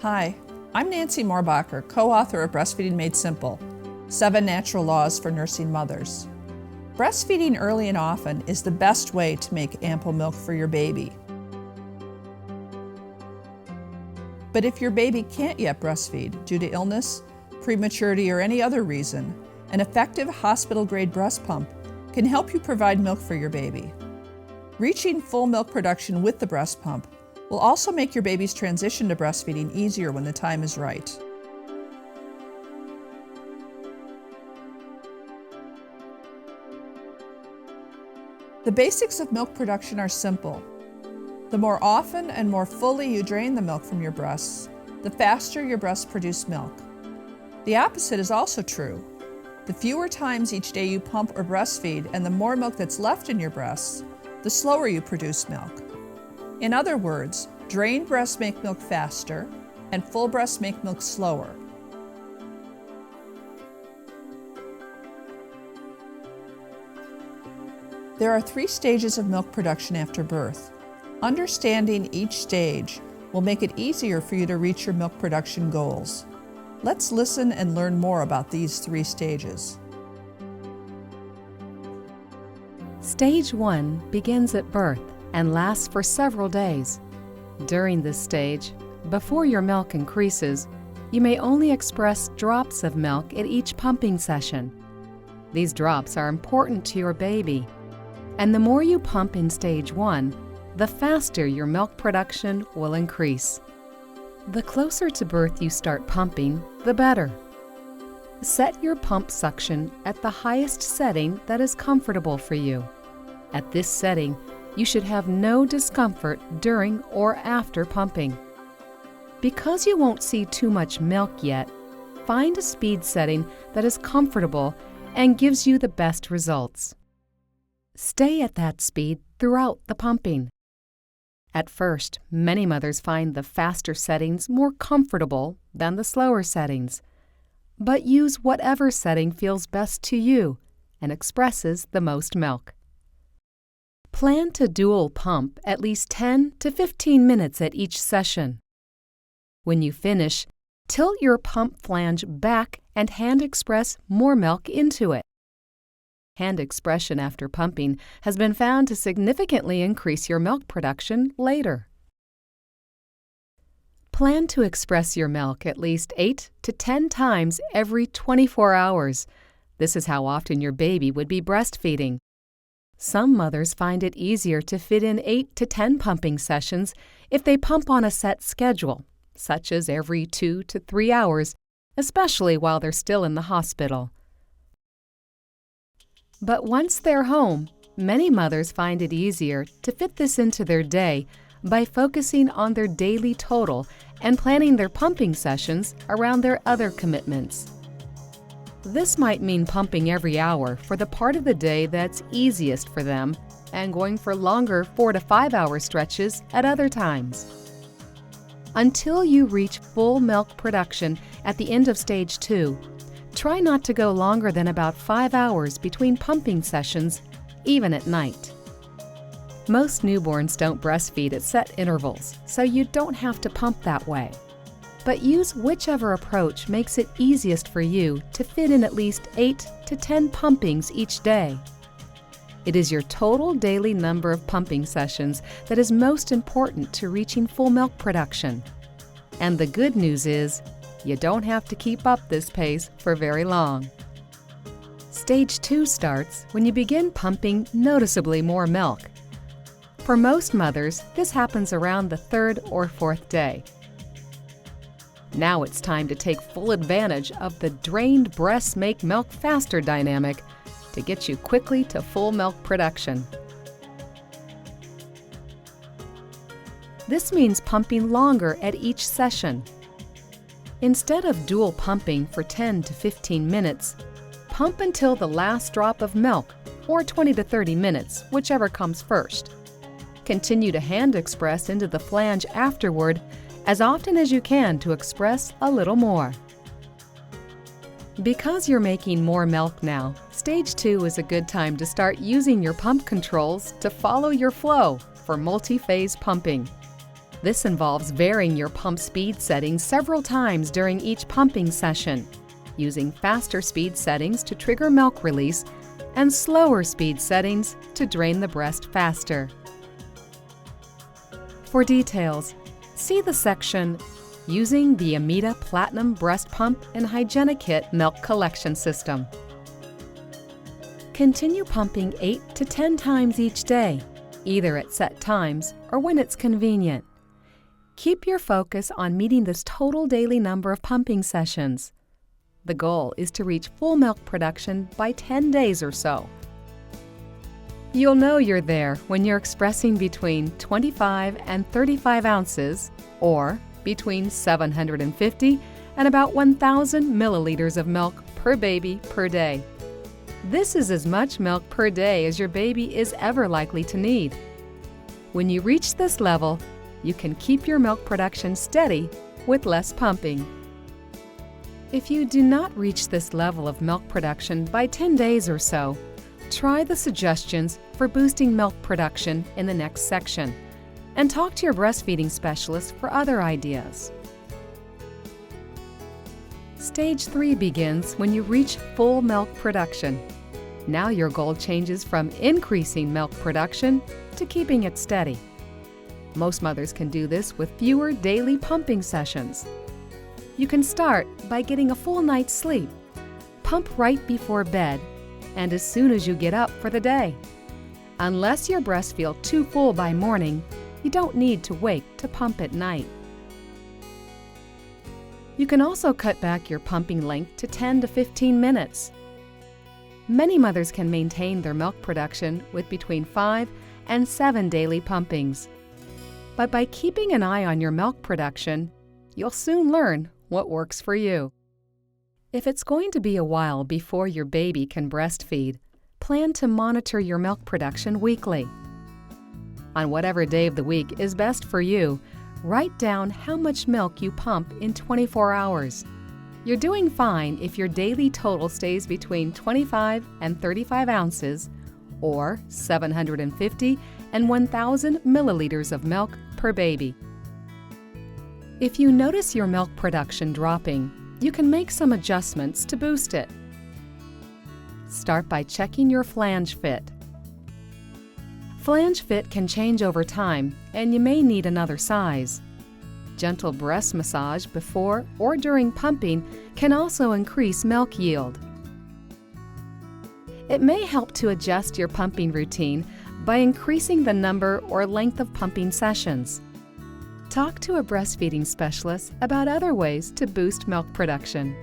Hi, I'm Nancy Moorbacher, co-author of Breastfeeding Made Simple, 7 Natural Laws for Nursing Mothers. Breastfeeding early and often is the best way to make ample milk for your baby. But if your baby can't yet breastfeed due to illness, prematurity, or any other reason, an effective hospital-grade breast pump can help you provide milk for your baby. Reaching full milk production with the breast pump will also make your baby's transition to breastfeeding easier when the time is right. The basics of milk production are simple. The more often and more fully you drain the milk from your breasts, the faster your breasts produce milk. The opposite is also true. The fewer times each day you pump or breastfeed and the more milk that's left in your breasts, the slower you produce milk. In other words, drained breasts make milk faster, and full breasts make milk slower. There are 3 stages of milk production after birth. Understanding each stage will make it easier for you to reach your milk production goals. Let's listen and learn more about these 3 stages. Stage 1 begins at birth and lasts for several days. During this stage, before your milk increases, you may only express drops of milk at each pumping session. These drops are important to your baby, and the more you pump in stage 1, the faster your milk production will increase. The closer to birth you start pumping, the better. Set your pump suction at the highest setting that is comfortable for you. At this setting, you should have no discomfort during or after pumping. Because you won't see too much milk yet, find a speed setting that is comfortable and gives you the best results. Stay at that speed throughout the pumping. At first, many mothers find the faster settings more comfortable than the slower settings, but use whatever setting feels best to you and expresses the most milk. Plan to dual pump at least 10 to 15 minutes at each session. When you finish, tilt your pump flange back and hand express more milk into it. Hand expression after pumping has been found to significantly increase your milk production later. Plan to express your milk at least 8 to 10 times every 24 hours. This is how often your baby would be breastfeeding. Some mothers find it easier to fit in 8 to 10 pumping sessions if they pump on a set schedule, such as every 2 to 3 hours, especially while they're still in the hospital. But once they're home, many mothers find it easier to fit this into their day by focusing on their daily total and planning their pumping sessions around their other commitments. This might mean pumping every hour for the part of the day that's easiest for them and going for longer 4 to 5 hour stretches at other times. Until you reach full milk production at the end of stage 2, try not to go longer than about 5 hours between pumping sessions, even at night. Most newborns don't breastfeed at set intervals, so you don't have to pump that way. But use whichever approach makes it easiest for you to fit in at least 8 to 10 pumpings each day. It is your total daily number of pumping sessions that is most important to reaching full milk production. And the good news is, you don't have to keep up this pace for very long. Stage 2 starts when you begin pumping noticeably more milk. For most mothers, this happens around the 3rd or 4th day. Now it's time to take full advantage of the drained breasts make milk faster dynamic to get you quickly to full milk production. This means pumping longer at each session. Instead of dual pumping for 10 to 15 minutes, pump until the last drop of milk, or 20 to 30 minutes, whichever comes first. Continue to hand express into the flange afterward as often as you can to express a little more. Because you're making more milk now, stage 2 is a good time to start using your pump controls to follow your flow for multi-phase pumping. This involves varying your pump speed settings several times during each pumping session, using faster speed settings to trigger milk release and slower speed settings to drain the breast faster. For details, see the section Using the Ameda Platinum Breast Pump and Hygienic Milk Collection System. Continue pumping 8 to 10 times each day, either at set times or when it's convenient. Keep your focus on meeting this total daily number of pumping sessions. The goal is to reach full milk production by 10 days or so. You'll know you're there when you're expressing between 25 and 35 ounces, or between 750 and about 1,000 milliliters of milk per baby per day. This is as much milk per day as your baby is ever likely to need. When you reach this level, you can keep your milk production steady with less pumping. If you do not reach this level of milk production by 10 days or so, try the suggestions for boosting milk production in the next section, and talk to your breastfeeding specialist for other ideas. Stage 3 begins when you reach full milk production. Now your goal changes from increasing milk production to keeping it steady. Most mothers can do this with fewer daily pumping sessions. You can start by getting a full night's sleep. Pump right before bed and as soon as you get up for the day. Unless your breasts feel too full by morning, you don't need to wait to pump at night. You can also cut back your pumping length to 10 to 15 minutes. Many mothers can maintain their milk production with between 5 and 7 daily pumpings. But by keeping an eye on your milk production, you'll soon learn what works for you. If it's going to be a while before your baby can breastfeed, plan to monitor your milk production weekly. On whatever day of the week is best for you, write down how much milk you pump in 24 hours. You're doing fine if your daily total stays between 25 and 35 ounces, or 750 and 1,000 milliliters of milk per baby. If you notice your milk production dropping, you can make some adjustments to boost it. Start by checking your flange fit. Flange fit can change over time, and you may need another size. Gentle breast massage before or during pumping can also increase milk yield. It may help to adjust your pumping routine by increasing the number or length of pumping sessions. Talk to a breastfeeding specialist about other ways to boost milk production.